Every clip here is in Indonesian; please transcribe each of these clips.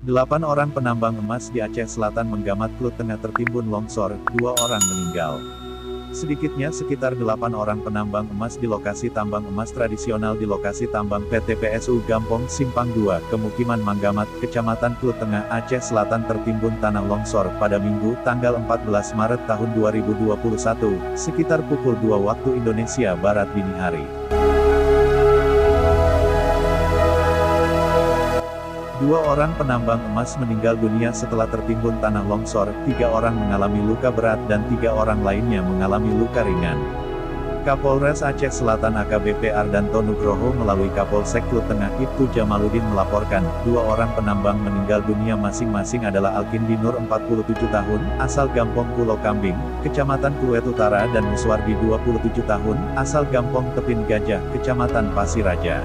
8 orang penambang emas di Aceh Selatan Menggamat Klut Tengah tertimbun longsor, 2 orang meninggal. Sedikitnya sekitar 8 orang penambang emas di lokasi tambang emas tradisional di lokasi tambang PT PSU Gampong Simpang 2, Kemukiman Manggamat, Kecamatan Klut Tengah, Aceh Selatan tertimbun tanah longsor pada Minggu, tanggal 14 Maret tahun 2021, sekitar pukul 2 waktu Indonesia Barat dini hari. 2 orang penambang emas meninggal dunia setelah tertimbun tanah longsor, 3 orang mengalami luka berat dan 3 orang lainnya mengalami luka ringan. Kapolres Aceh Selatan AKBP Ardanto Nugroho melalui Kapolsek Klut Tengah Ibtu Jamaludin melaporkan, 2 orang penambang meninggal dunia masing-masing adalah Alkindi Nur 47 tahun, asal Gampong Pulau Kambing, Kecamatan Pluit Utara dan Muswardi 27 tahun, asal Gampong Tepin Gajah, Kecamatan Pasiraja.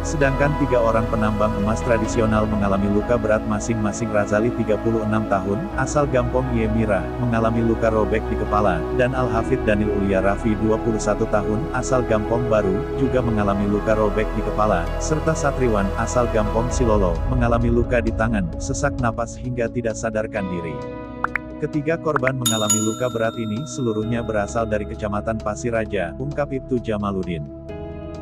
Sedangkan 3 orang penambang emas tradisional mengalami luka berat masing-masing Razali 36 tahun, asal Gampong Yemira, mengalami luka robek di kepala, dan Al-Hafid Danil Ulia Rafi 21 tahun, asal Gampong Baru, juga mengalami luka robek di kepala, serta Satriwan, asal Gampong Silolo, mengalami luka di tangan, sesak napas hingga tidak sadarkan diri. Ketiga korban mengalami luka berat ini seluruhnya berasal dari Kecamatan Pasiraja, ungkap Ibtu Jamaludin.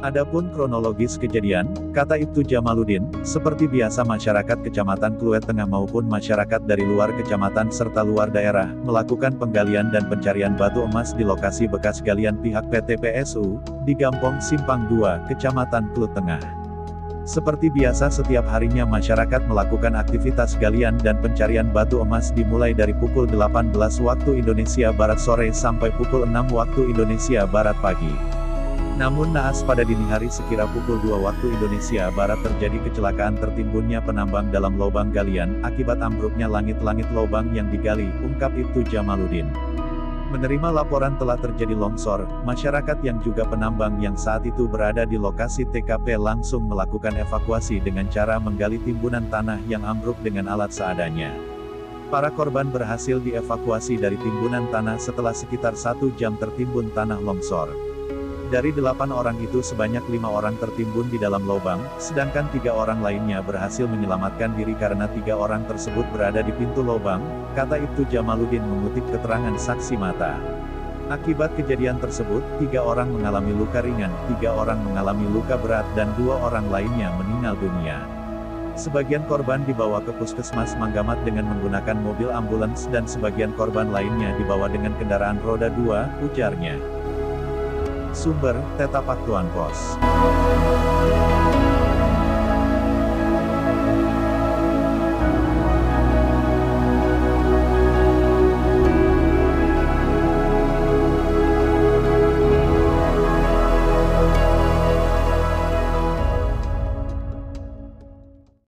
Adapun kronologis kejadian, kata Ibtu Jamaludin, seperti biasa masyarakat Kecamatan Pluit Tengah maupun masyarakat dari luar kecamatan serta luar daerah, melakukan penggalian dan pencarian batu emas di lokasi bekas galian pihak PT PSU, di Gampong Simpang 2, Kecamatan Pluit Tengah. Seperti biasa setiap harinya masyarakat melakukan aktivitas galian dan pencarian batu emas dimulai dari pukul 18 waktu Indonesia Barat sore sampai pukul 6 waktu Indonesia Barat pagi. Namun naas pada dini hari sekira pukul 2 waktu Indonesia Barat terjadi kecelakaan tertimbunnya penambang dalam lubang galian, akibat ambruknya langit-langit lubang yang digali, ungkap Ibtu Jamaludin. Menerima laporan telah terjadi longsor, masyarakat yang juga penambang yang saat itu berada di lokasi TKP langsung melakukan evakuasi dengan cara menggali timbunan tanah yang ambruk dengan alat seadanya. Para korban berhasil dievakuasi dari timbunan tanah setelah sekitar 1 jam tertimbun tanah longsor. Dari 8 orang itu sebanyak 5 orang tertimbun di dalam lubang, sedangkan 3 orang lainnya berhasil menyelamatkan diri karena 3 orang tersebut berada di pintu lubang, kata Ibtu Jamaludin mengutip keterangan saksi mata. Akibat kejadian tersebut, 3 orang mengalami luka ringan, 3 orang mengalami luka berat dan 2 orang lainnya meninggal dunia. Sebagian korban dibawa ke Puskesmas Manggamat dengan menggunakan mobil ambulans dan sebagian korban lainnya dibawa dengan kendaraan roda 2, ujarnya. Sumber, Teta Paktuan Pos.